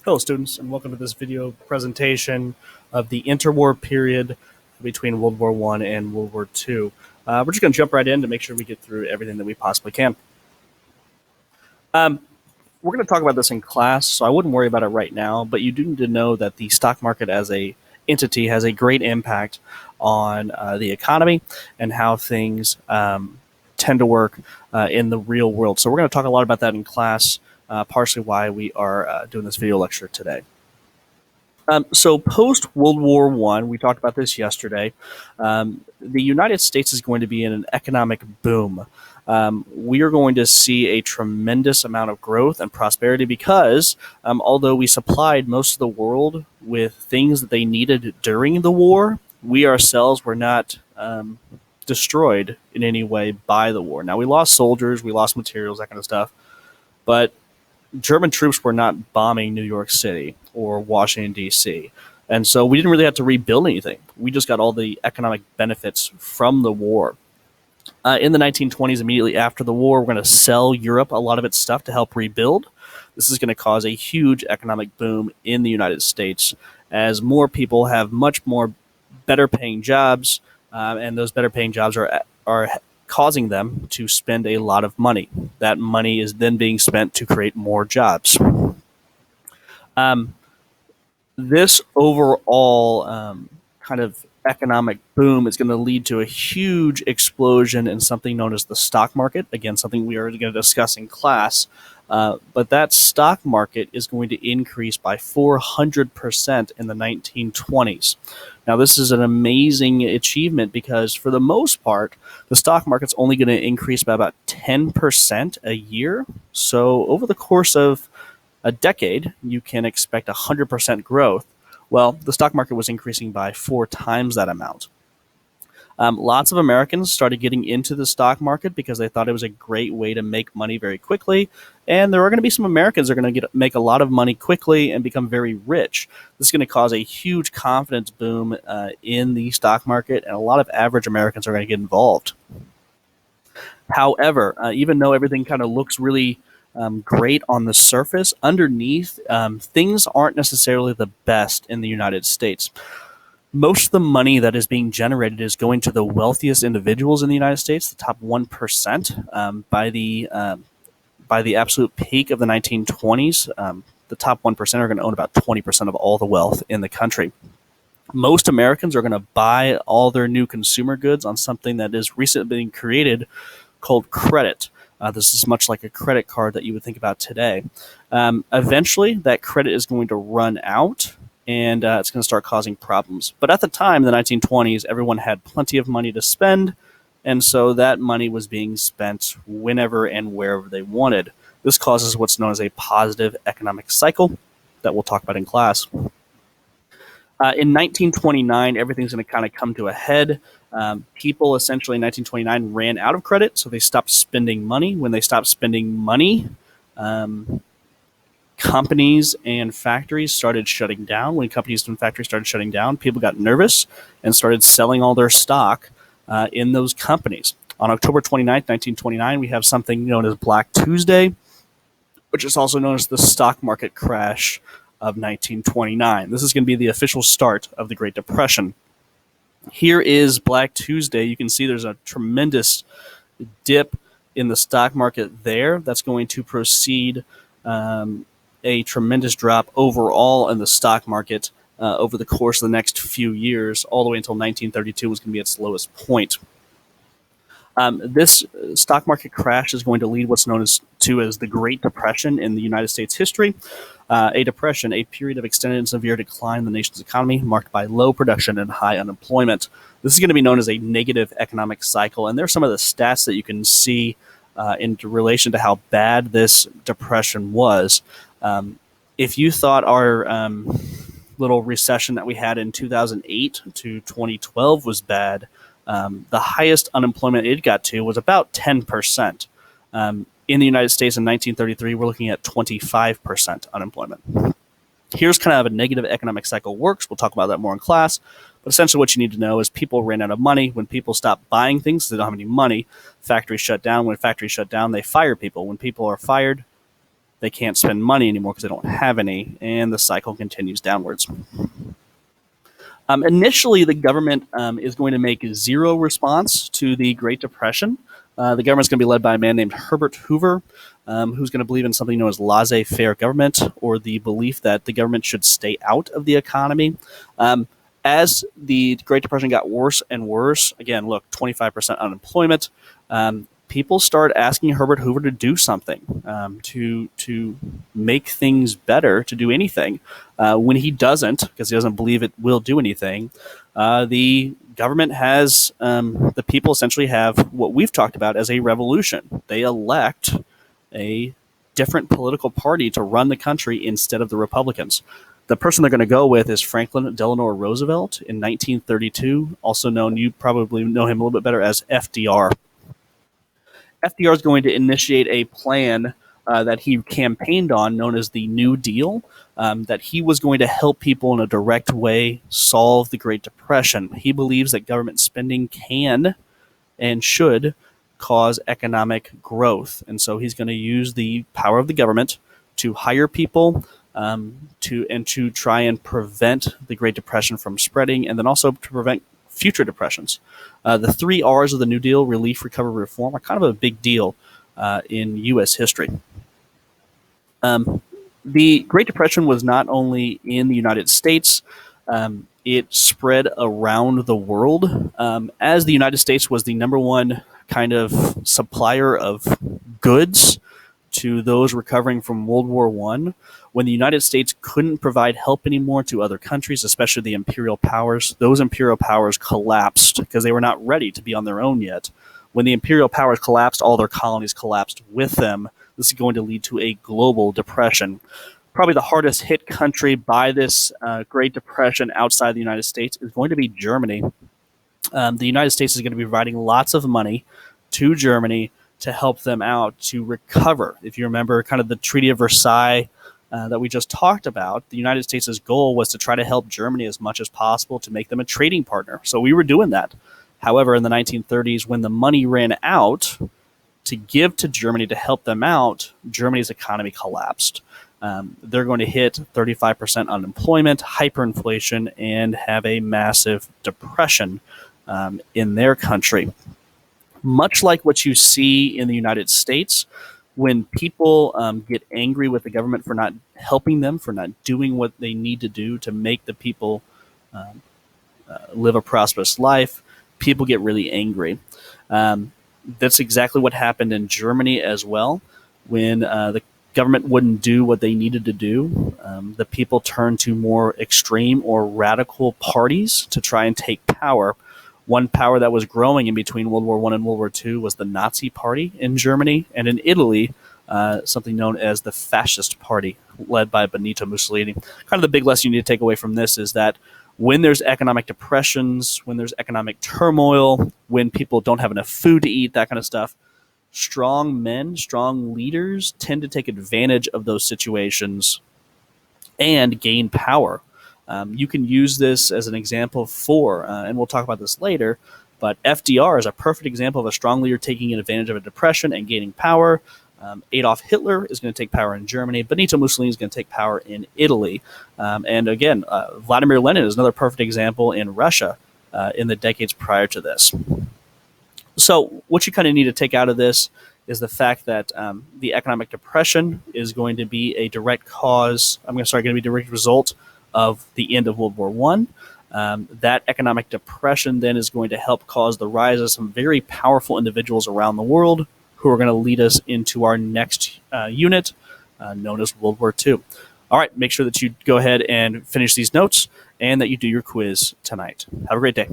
Hello students, and welcome to this video presentation of the interwar period between World War I and World War II. We're just going to jump right in to make sure we get through everything that we possibly can. We're going to talk about this in class, so I wouldn't worry about it right now, but you do need to know that the stock market as a entity has a great impact on the economy and how things tend to work in the real world. So we're going to talk a lot about that in class, partially why we are doing this video lecture today. So post World War One, we talked about this yesterday. The United States is going to be in an economic boom. We are going to see a tremendous amount of growth and prosperity because although we supplied most of the world with things that they needed during the war, we ourselves were not destroyed in any way by the war. Now, we lost soldiers, we lost materials, that kind of stuff, but German troops were not bombing New York City or Washington, D.C. And so we didn't really have to rebuild anything. We just got all the economic benefits from the war. In the 1920s, immediately after the war, we're going to sell Europe a lot of its stuff to help rebuild. This is going to cause a huge economic boom in the United States as more people have much more better paying jobs, and those better paying jobs are causing them to spend a lot of money. That money is then being spent to create more jobs. This overall kind of economic boom is going to lead to a huge explosion in something known as the stock market. Again, something we are going to discuss in class. But that stock market is going to increase by 400% in the 1920s. Now, this is an amazing achievement because, for the most part, the stock market's only going to increase by about 10% a year. So, over the course of a decade, you can expect 100% growth. Well, the stock market was increasing by 4 times that amount. Lots of Americans started getting into the stock market because they thought it was a great way to make money very quickly. And there are going to be some Americans that are going to make a lot of money quickly and become very rich. This is going to cause a huge confidence boom in the stock market, and a lot of average Americans are going to get involved. However, even though everything kind of looks really great on the surface, underneath, things aren't necessarily the best in the United States. Most of the money that is being generated is going to the wealthiest individuals in the United States, the top 1%. By the absolute peak of the 1920s, the top 1% are going to own about 20% of all the wealth in the country. Most Americans are going to buy all their new consumer goods on something that is recently being created called credit. This is much like a credit card that you would think about today. Eventually, that credit is going to run out, and it's going to start causing problems. But at the time, the 1920s, everyone had plenty of money to spend, and so that money was being spent whenever and wherever they wanted. This causes what's known as a positive economic cycle that we'll talk about in class. In 1929, everything's going to kind of come to a head. People essentially in 1929 ran out of credit, so they stopped spending money. When they stopped spending money, companies and factories started shutting down. When companies and factories started shutting down, people got nervous and started selling all their stock in those companies. On October 29th, 1929, we have something known as Black Tuesday, which is also known as the stock market crash of 1929. This is going to be the official start of the Great Depression. Here is Black Tuesday. You can see there's a tremendous dip in the stock market there. That's going to proceed a tremendous drop overall in the stock market over the course of the next few years, all the way until 1932 was going to be its lowest point. This stock market crash is going to lead what's known as the Great Depression in the United States history. A depression, a period of extended and severe decline in the nation's economy marked by low production and high unemployment. This is going to be known as a negative economic cycle, and there's some of the stats that you can see in relation to how bad this depression was. If you thought our little recession that we had in 2008 to 2012 was bad, the highest unemployment it got to was about 10%. In the United States in 1933, we're looking at 25% unemployment. Here's kind of how a negative economic cycle works. We'll talk about that more in class. But essentially what you need to know is people ran out of money. When people stop buying things, they don't have any money. Factories shut down. When factories shut down, they fire people. When people are fired, they can't spend money anymore because they don't have any, and the cycle continues downwards. Initially, the government is going to make zero response to the Great Depression. The government's going to be led by a man named Herbert Hoover, who's going to believe in something known as laissez-faire government, or the belief that the government should stay out of the economy. As the Great Depression got worse and worse, again, look, 25% unemployment, people start asking Herbert Hoover to do something, to make things better, to do anything. When he doesn't, because he doesn't believe it will do anything, the government has, the people essentially have what we've talked about as a revolution. They elect a different political party to run the country instead of the Republicans. The person they're going to go with is Franklin Delano Roosevelt in 1932, also known, you probably know him a little bit better as FDR. FDR is going to initiate a plan that he campaigned on, known as the New Deal, that he was going to help people in a direct way solve the Great Depression. He believes that government spending can and should cause economic growth. And so he's going to use the power of the government to hire people, to try and prevent the Great Depression from spreading, and then also to prevent future depressions. The 3 R's of the New Deal, relief, recovery, reform, are kind of a big deal in U.S. history. The Great Depression was not only in the United States, it spread around the world. As the United States was the number one kind of supplier of goods to those recovering from World War I, when the United States couldn't provide help anymore to other countries, especially the imperial powers, those imperial powers collapsed because they were not ready to be on their own yet. When the imperial powers collapsed, all their colonies collapsed with them. This is going to lead to a global depression. Probably the hardest hit country by this Great Depression outside the United States is going to be Germany. The United States is going to be providing lots of money to Germany to help them out to recover. If you remember kind of the Treaty of Versailles that we just talked about, the United States' goal was to try to help Germany as much as possible to make them a trading partner. So we were doing that. However, in the 1930s, when the money ran out to give to Germany to help them out, Germany's economy collapsed. They're going to hit 35% unemployment, hyperinflation, and have a massive depression in their country. Much like what you see in the United States, when people get angry with the government for not helping them, for not doing what they need to do to make the people live a prosperous life, people get really angry. That's exactly what happened in Germany as well. When the government wouldn't do what they needed to do, the people turned to more extreme or radical parties to try and take power. One power that was growing in between World War I and World War II was the Nazi Party in Germany, and in Italy, something known as the Fascist Party, led by Benito Mussolini. Kind of the big lesson you need to take away from this is that when there's economic depressions, when there's economic turmoil, when people don't have enough food to eat, that kind of stuff, strong men, strong leaders tend to take advantage of those situations and gain power. You can use this as an example for, and we'll talk about this later, but FDR is a perfect example of a strong leader taking advantage of a depression and gaining power. Adolf Hitler is going to take power in Germany. Benito Mussolini is going to take power in Italy. And again, Vladimir Lenin is another perfect example in Russia in the decades prior to this. So what you kind of need to take out of this is the fact that the economic depression is going to be a direct cause, going to be a direct result of the end of World War I. That economic depression then is going to help cause the rise of some very powerful individuals around the world who are going to lead us into our next unit, known as World War II. All right, make sure that you go ahead and finish these notes and that you do your quiz tonight. Have a great day.